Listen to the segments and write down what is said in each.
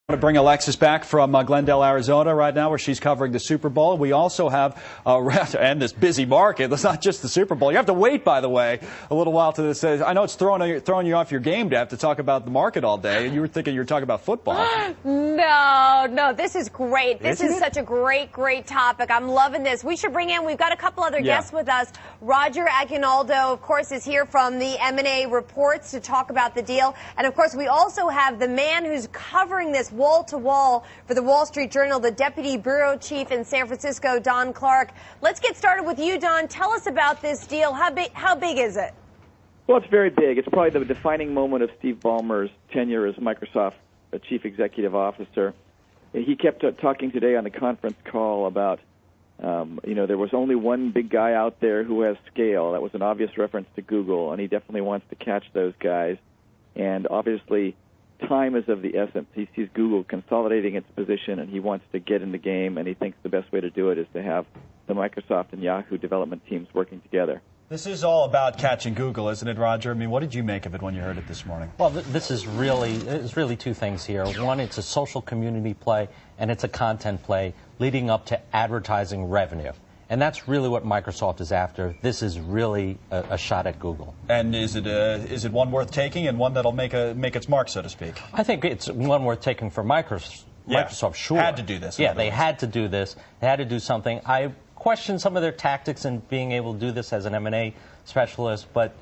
To bring Alexis back from Glendale, Arizona right now, where she's covering the Super Bowl. We also have, and this busy market, it's not just the Super Bowl. You have to wait, by the way, a little while to this. I know it's throwing you off your game to have to talk about the market all day, and you were thinking you were talking about football. No, this is great. This is such a great topic. I'm loving this. We've got a couple other guests with us. Roger Aguinaldo, of course, is here from the M&A Reports to talk about the deal. And, of course, we also have the man who's covering this wall-to-wall for the Wall Street Journal, the Deputy Bureau Chief in San Francisco, Don Clark. Let's get started with you, Don. Tell us about this deal. How big is it? Well, it's very big. It's probably the defining moment of Steve Ballmer's tenure as Microsoft Chief Executive Officer. He kept talking today on the conference call about, there was only one big guy out there who has scale. That was an obvious reference to Google, and he definitely wants to catch those guys. And obviously, time is of the essence. He sees Google consolidating its position, and he wants to get in the game, and he thinks the best way to do it is to have the Microsoft and Yahoo development teams working together. This is all about catching Google, isn't it, Roger? I mean, what did you make of it when you heard it this morning? Well, this is really two things here. One, it's a social community play, and it's a content play leading up to advertising revenue. And that's really what Microsoft is after. This is really a shot at Google. And is it one worth taking and one that'll make its mark, so to speak? I think it's one worth taking for Microsoft, sure. Had to do this. Yeah, they had to do this. They had to do something. I question some of their tactics in being able to do this as an M&A specialist, but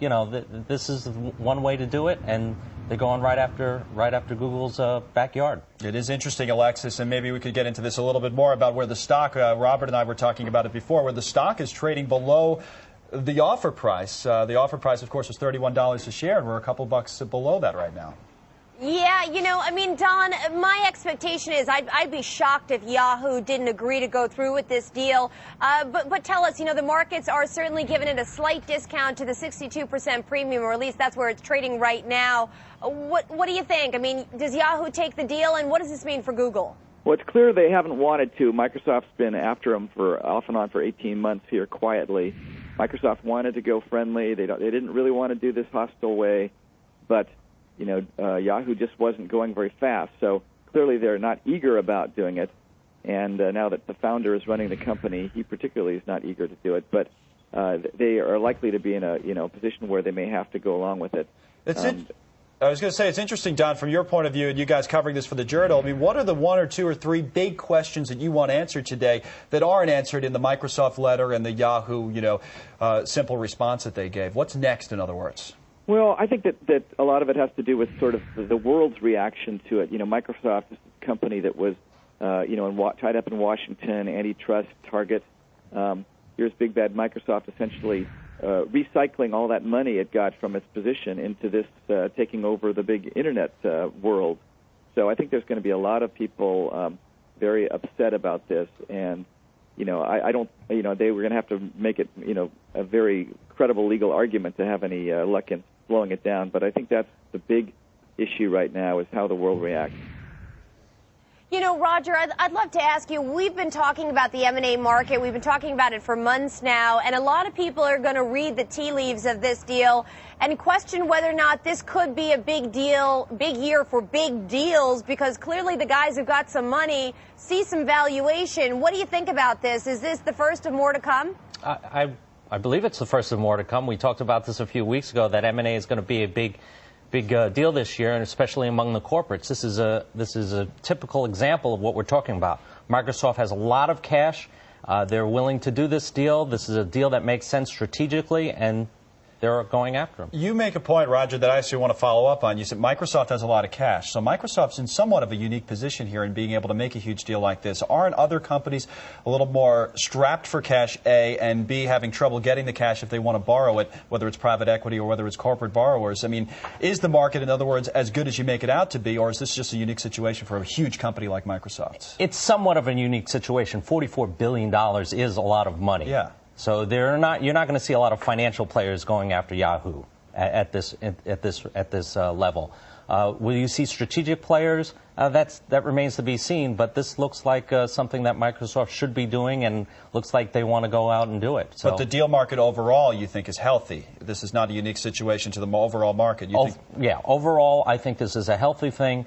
this is one way to do it, and they're going right after Google's backyard. It is interesting, Alexis, and maybe we could get into this a little bit more about where the stock, Robert and I were talking about it before, where the stock is trading below the offer price. The offer price, of course, was $31 a share, and we're a couple bucks below that right now. Yeah, I mean, Don, my expectation is I'd be shocked if Yahoo didn't agree to go through with this deal. But tell us, the markets are certainly giving it a slight discount to the 62% premium, or at least that's where it's trading right now. What do you think? I mean, does Yahoo take the deal, and what does this mean for Google? Well, it's clear they haven't wanted to. Microsoft's been after them off and on for 18 months here quietly. Microsoft wanted to go friendly. They didn't really want to do this hostile way, but Yahoo just wasn't going very fast. So clearly they're not eager about doing it. And now that the founder is running the company, he particularly is not eager to do it. But they are likely to be in a position where they may have to go along with it. I was going to say, it's interesting, Don, from your point of view, and you guys covering this for the Journal. I mean, what are the one or two or three big questions that you want answered today that aren't answered in the Microsoft letter and the Yahoo, simple response that they gave? What's next, in other words? Well, I think that a lot of it has to do with sort of the world's reaction to it. Microsoft is a company that was, tied up in Washington, antitrust, Target. Here's big bad Microsoft essentially recycling all that money it got from its position into this taking over the big Internet world. So I think there's going to be a lot of people very upset about this, and I don't, they were going to have to make it, a very credible legal argument to have any luck in slowing it down. But I think that's the big issue right now, is how the world reacts. Roger, I'd love to ask you, we've been talking about the M&A market. We've been talking about it for months now, and a lot of people are going to read the tea leaves of this deal and question whether or not this could be a big year for big deals, because clearly the guys who've got some money see some valuation. What do you think about this? Is this the first of more to come? I believe it's the first of more to come. We talked about this a few weeks ago, that M&A is going to be a big deal this year, and especially among the corporates. This is a typical example of what we're talking about. Microsoft has a lot of cash. They're willing to do this deal. This is a deal that makes sense strategically, and they're going after them. You make a point, Roger, that I actually want to follow up on. You said Microsoft has a lot of cash. So Microsoft's in somewhat of a unique position here in being able to make a huge deal like this. Aren't other companies a little more strapped for cash, A, and B, having trouble getting the cash if they want to borrow it, whether it's private equity or whether it's corporate borrowers? I mean, is the market, in other words, as good as you make it out to be, or is this just a unique situation for a huge company like Microsoft? It's somewhat of a unique situation. $44 billion is a lot of money. Yeah. So you're not going to see a lot of financial players going after Yahoo at this level. Will you see strategic players? That remains to be seen. But this looks like something that Microsoft should be doing, and looks like they want to go out and do it. So, but the deal market overall, you think, is healthy. This is not a unique situation to the overall market. Yeah, overall, I think this is a healthy thing.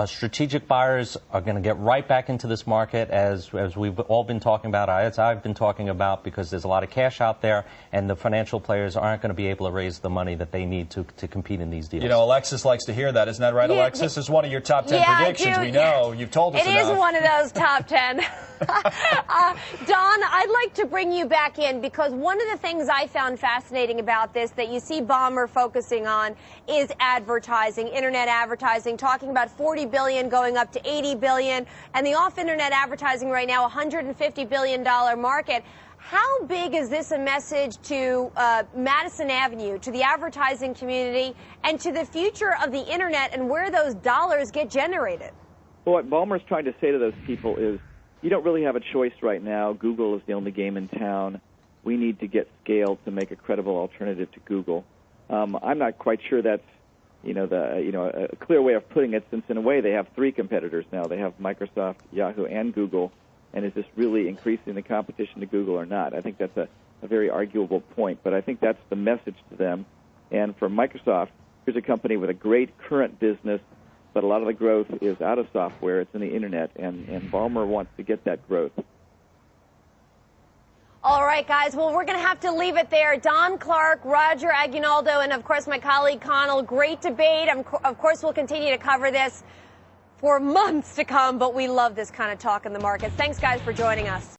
Strategic buyers are going to get right back into this market, as we've all been talking about, as I've been talking about, because there's a lot of cash out there, and the financial players aren't going to be able to raise the money that they need to compete in these deals. You know, Alexis likes to hear that. Isn't that right, Alexis? This is one of your top 10 predictions. We know. You've told us enough. It is one of those top 10. Don, I'd like to bring you back in, because one of the things I found fascinating about this that you see Ballmer focusing on is advertising, internet advertising, talking about $40 billion going up to $80 billion, and the off-internet advertising right now, $150 billion market. How big is this a message to Madison Avenue, to the advertising community, and to the future of the internet and where those dollars get generated? Well, what Ballmer's trying to say to those people is, you don't really have a choice right now. Google is the only game in town. We need to get scale to make a credible alternative to Google. I'm not quite sure that's a clear way of putting it, since in a way they have three competitors now. They have Microsoft, Yahoo, and Google. And is this really increasing the competition to Google or not? I think that's a very arguable point, but I think that's the message to them. And for Microsoft, here's a company with a great current business, but a lot of the growth is out of software. It's in the internet, and Ballmer wants to get that growth. All right, guys. Well, we're going to have to leave it there. Don Clark, Roger Aguinaldo, and, of course, my colleague Connell. Great debate. Of course, we'll continue to cover this for months to come, but we love this kind of talk in the markets. Thanks, guys, for joining us.